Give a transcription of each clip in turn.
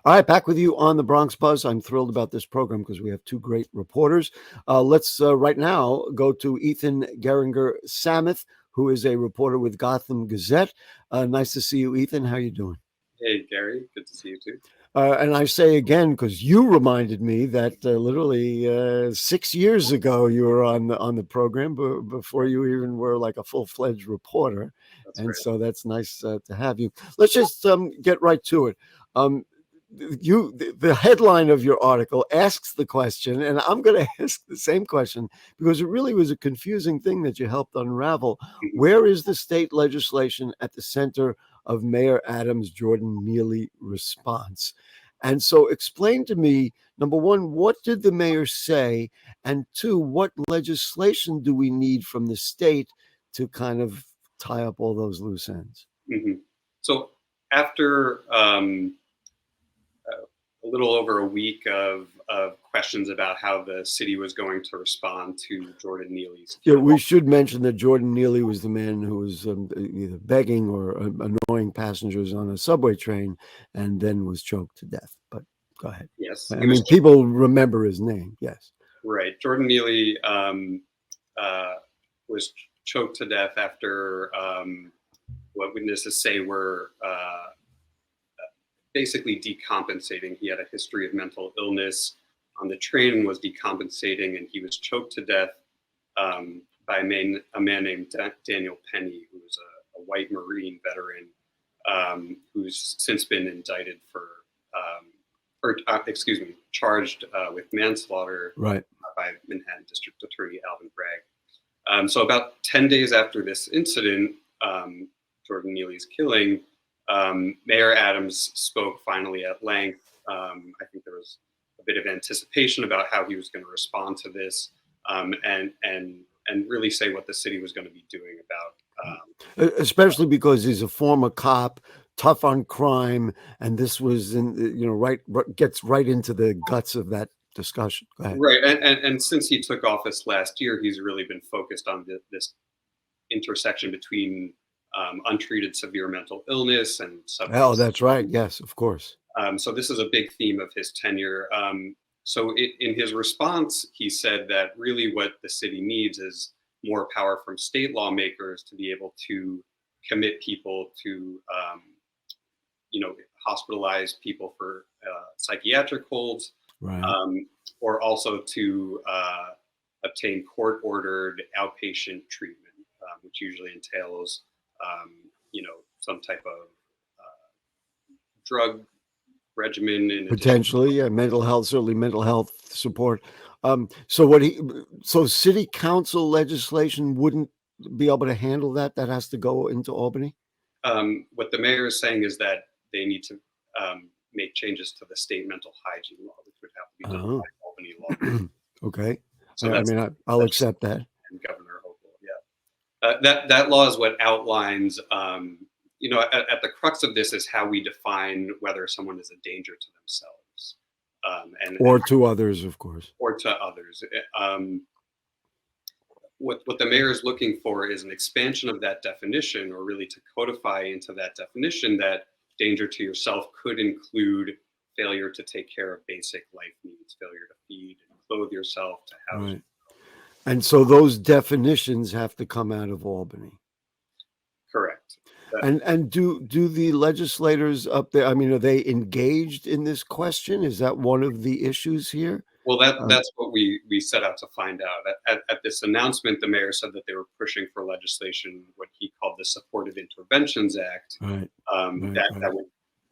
All right, back with you on the Bronx Buzz. I'm thrilled about this program because we have two great reporters. Let's right now go to Ethan Geringer Samuth, who is a reporter with Gotham Gazette. Nice to see you, Ethan. How you doing? Hey, Gary. Good to see you too. And I say again because you reminded me that literally 6 years ago you were on the program before you even were like a full-fledged reporter, That's and great. so that's nice to have you. Let's just get right to it. The headline of your article asks the question, and I'm going to ask the same question because it really was a confusing thing that you helped unravel. Mhm. Where is the state legislation at the center of Mayor Adams' Jordan Neely response? And so explain to me, number one, what did the mayor say? And two, what legislation do we need from the state to kind of tie up all those loose ends? Mhm. So after a little over a week of questions about how the city was going to respond to Jordan Neely's Yeah, killing. we should mention that Jordan Neely was the man who was either begging or annoying passengers on a subway train and then was choked to death. But go ahead. Yes, I he was mean, people remember his name. Yes. right. Jordan Neely uh, was choked to death after what witnesses say were basically decompensating. He had a history of mental illness on the train and was decompensating, and he was choked to death by a man named Daniel Penny, who was a white Marine veteran who's since been indicted charged with manslaughter Right. by Manhattan District Attorney Alvin Bragg. So about 10 days after this incident, Jordan Neely's killing, Mayor Adams spoke finally at length. I think there was a bit of anticipation about how he was going to respond to this, and really say what the city was going to be doing about. Especially because he's a former cop, tough on crime, and this was right gets right into the guts of that discussion. Go ahead. Right, and since he took office last year, he's really been focused on this intersection between untreated severe mental illness and substance. Oh, that's right. Yes, of course. So this is a big theme of his tenure. So in his response, he said that really what the city needs is more power from state lawmakers to be able to commit people to, hospitalize people for psychiatric holds, Right. or also to obtain court-ordered outpatient treatment, which usually entails, some type of drug regimen and Potentially, yeah, mental health, certainly mental health support. So city council legislation wouldn't be able to handle that. That has to go into Albany. What the mayor is saying is that they need to make changes to the state mental hygiene law, which would have to be done by Albany law. Okay. So I'll accept that. And Governor Hochul, yeah. That law is what outlines, at the crux of this is how we define whether someone is a danger to themselves. Or to others, of course. Or to others. What the mayor is looking for is an expansion of that definition, or really to codify into that definition that danger to yourself could include failure to take care of basic life needs, failure to feed and clothe yourself, to house. Right. And so those definitions have to come out of Albany. Correct. And do the legislators up there, I mean, are they engaged in this question? Is that one of the issues here? Well, that's what we set out to find out. At this announcement, the mayor said that they were pushing for legislation, what he called the Supportive Interventions Act, right.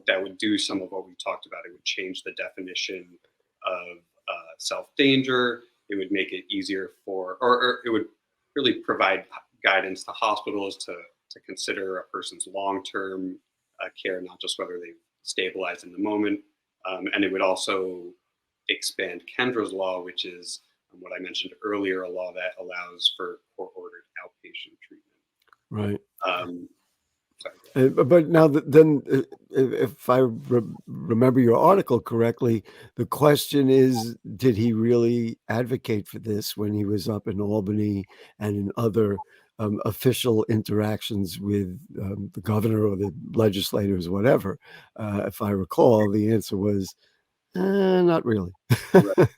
That would do some of what we talked about. It would change the definition of self-danger. It would make it easier or it would really provide guidance to hospitals to consider a person's long-term care, not just whether they've stabilized in the moment. And it would also expand Kendra's law, which is what I mentioned earlier, a law that allows for court-ordered outpatient treatment. Right. But now then, if I remember your article correctly, the question is, did he really advocate for this when he was up in Albany and in other official interactions with the governor or the legislators, whatever. If I recall, the answer was not really. Right.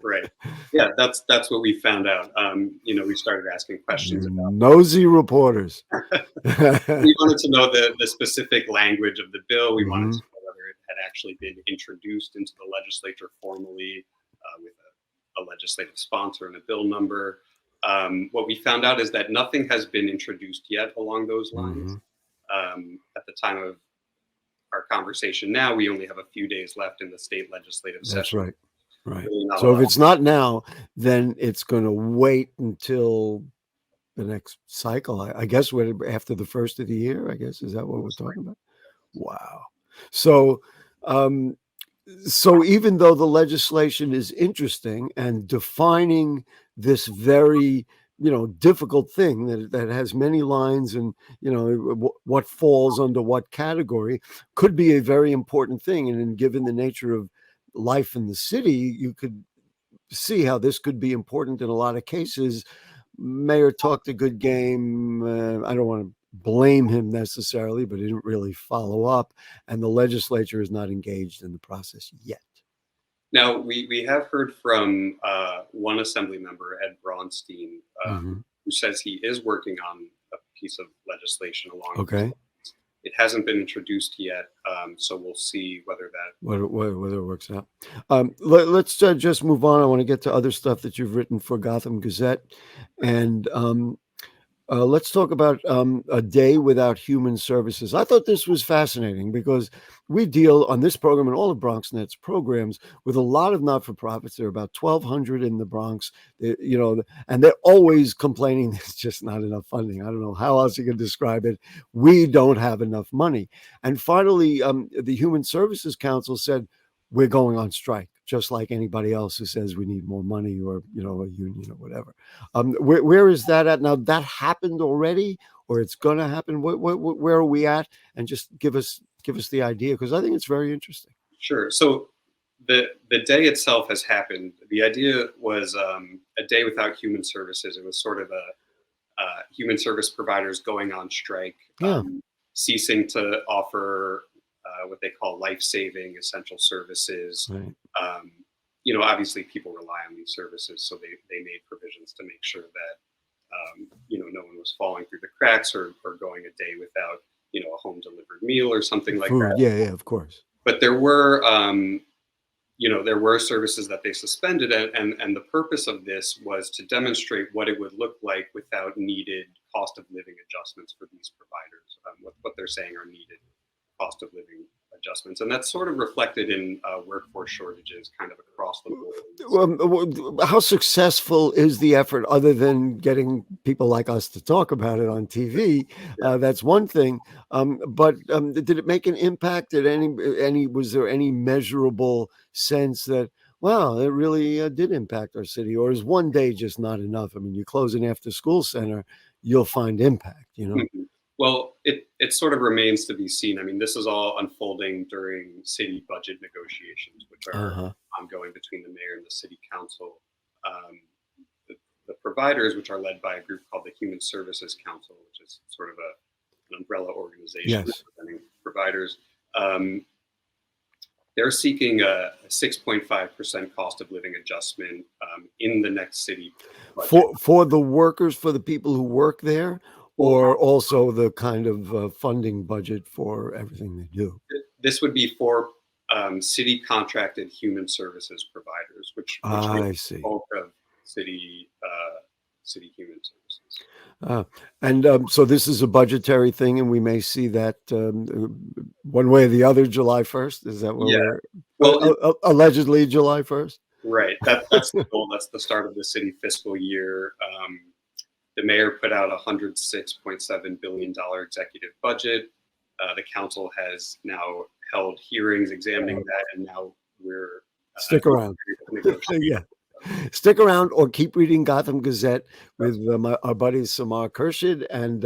Right. Yeah, that's what we found out. We started asking questions about. Nosy reporters. We wanted to know the specific language of the bill. We wanted Mhm. to know whether it had actually been introduced into the legislature formally with a legislative sponsor and a bill number. What we found out is that nothing has been introduced yet along those lines. Mhm. At the time of our conversation now, we only have a few days left in the state legislative That's session. right. Right. Really not a So if lot. it's not now, then it's going to wait until the next cycle. I guess after the first of the year. I guess is that what we're talking about? Wow. So, um, so even though the legislation is interesting and defining this very difficult thing that has many lines and what falls under what category could be a very important thing, and then given the nature of life in the city, you could see how this could be important in a lot of cases. Mayor talked a good game. I don't want to blame him necessarily, but he didn't really follow up, and the legislature is not engaged in the process yet. Now, we have heard from one assembly member, Ed Braunstein, Mhm. who says he is working on a piece of legislation along these Okay. lines. It hasn't been introduced yet, so we'll see whether that. Whether it works out. Let's just move on. I want to get to other stuff that you've written for Gotham Gazette, and let's talk about a day without human services. I thought this was fascinating because we deal on this program and all of BronxNet's programs with a lot of not-for-profits. There are about 1,200 in the Bronx, and they're always complaining there's just not enough funding. I don't know how else you can describe it. We don't have enough money. And finally, the Human Services Council said, we're going on strike, just like anybody else who says we need more money or, a union or whatever. Where is that at now? That happened already, or it's going to happen? Where are we at? And just give us the idea, because I think it's very interesting. Sure. So the day itself has happened. The idea was a day without human services. It was sort of a human service providers going on strike, Yeah. ceasing to offer what they call life-saving essential services. Right. Obviously people rely on these services, so they made provisions to make sure that no one was falling through the cracks or going a day without a home delivered meal or something like Food. that. Yeah, of course. But there were there were services that they suspended, and the purpose of this was to demonstrate what it would look like without needed cost of living adjustments for these providers. What they're saying are needed cost of living adjustments, and that's sort of reflected in workforce shortages kind of across the board. How successful is the effort, other than getting people like us to talk about it on TV? Yeah. That's one thing, but did it make an impact? Was there any measurable sense that, wow, it really did impact our city? Or is one day just not enough? I mean, you close an after school center, you'll find impact, Mhm. Well, it sort of remains to be seen. I mean, this is all unfolding during city budget negotiations, which are ongoing between the mayor and the city council. Um, the providers, which are led by a group called the Human Services Council, which is sort of an umbrella organization representing providers, they're seeking a 6.5% cost of living adjustment in the next city budget. For the workers, for the people who work there, or also the kind of funding budget for everything they do? This would be for city contracted human services providers, which I see. bulk of city human services. And so this is a budgetary thing, and we may see that one way or the other, July 1st. Is that what we're allegedly July 1st? Right. That's the goal. That's the start of the city fiscal year. The mayor put out a $106.7 billion executive budget. The council has now held hearings examining that, and now we're stick around. Yeah. Stick around or keep reading Gotham Gazette with our buddies Samar Kershid and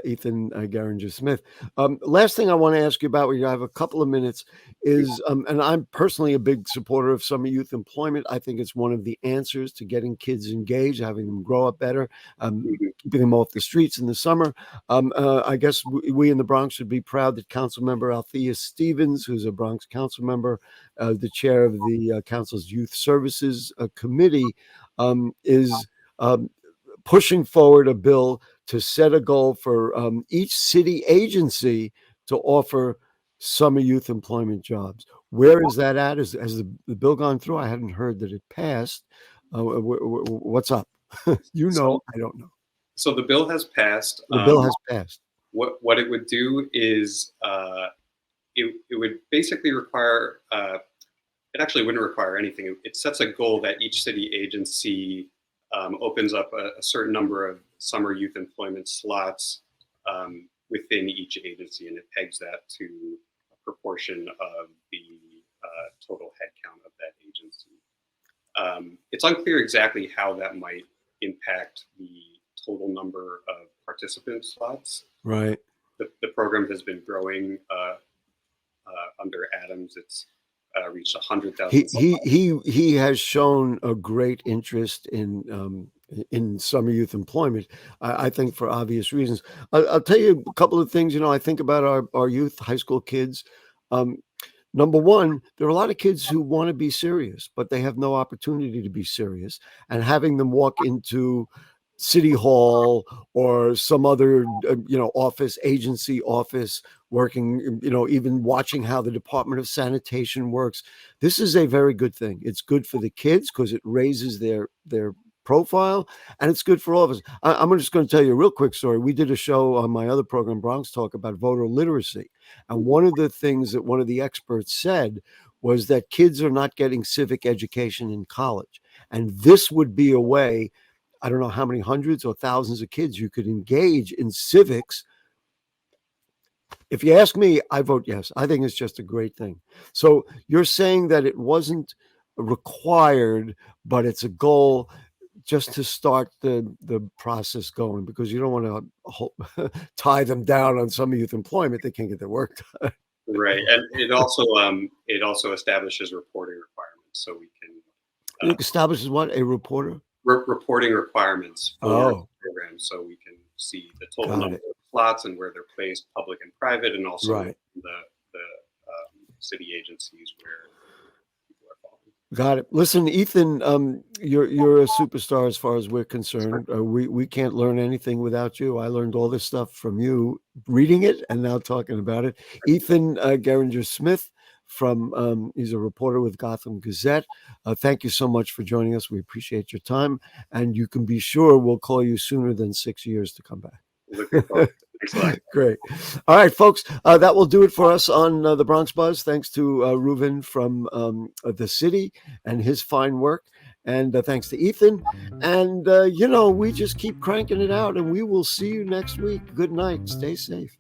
Ethan Geringer Smith. Last thing I want to ask you about, we have a couple of minutes, is, and I'm personally a big supporter of summer youth employment. I think it's one of the answers to getting kids engaged, having them grow up better, keeping them off the streets in the summer. I guess we in the Bronx should be proud that Council Member Althea Stevens, who's a Bronx council member, the chair of the council's youth services committee, is pushing forward a bill to set a goal for each city agency to offer summer youth employment jobs. Where is that at? Has the bill gone through? I hadn't heard that it passed. What's up? I don't know. So the bill has passed. The bill has passed. What it would do is it would basically require, it actually wouldn't require anything. It sets a goal that each city agency opens up a certain number of summer youth employment slots within each agency, and it pegs that to a proportion of the total headcount of that agency. It's unclear exactly how that might impact the total number of participant slots. Right. The program has been growing under Adams. It's reached 100,000. He has shown a great interest in summer youth employment. I think for obvious reasons. I'll tell you a couple of things. I think about our youth, high school kids. Number one, there are a lot of kids who want to be serious, but they have no opportunity to be serious. And having them walk into City Hall or some other, office, agency office, working, even watching how the Department of Sanitation works. This is a very good thing. It's good for the kids because it raises their profile, and it's good for all of us. I'm just going to tell you a real quick story. We did a show on my other program, Bronx Talk, about voter literacy. And one of the things that one of the experts said was that kids are not getting civic education in college. And this would be a way, I don't know how many hundreds or thousands of kids you could engage in civics. If you ask me, I vote yes. I think it's just a great thing. So you're saying that it wasn't required, but it's a goal just to start the process going, because you don't want to tie them down on some youth employment. They can't get their work done. Right, and it also establishes reporting requirements, so we can. It establishes what? A reporter? Reporting requirements for programs, so we can see the total number of slots and where they're placed, public and private, and also the city agencies where people are following. Got it. Listen, Ethan, you're a superstar as far as we're concerned. We can't learn anything without you. I learned all this stuff from you, reading it and now talking about it. Ethan Geringer Smith, he's a reporter with Gotham Gazette. Thank you so much for joining us. We appreciate your time, and you can be sure we'll call you sooner than 6 years to come back. Looking forward. Thanks a lot. Great. All right, folks, that will do it for us on the Bronx Buzz. Thanks to Reuven from the city and his fine work. And thanks to Ethan. And, we just keep cranking it out, and we will see you next week. Good night. Stay safe.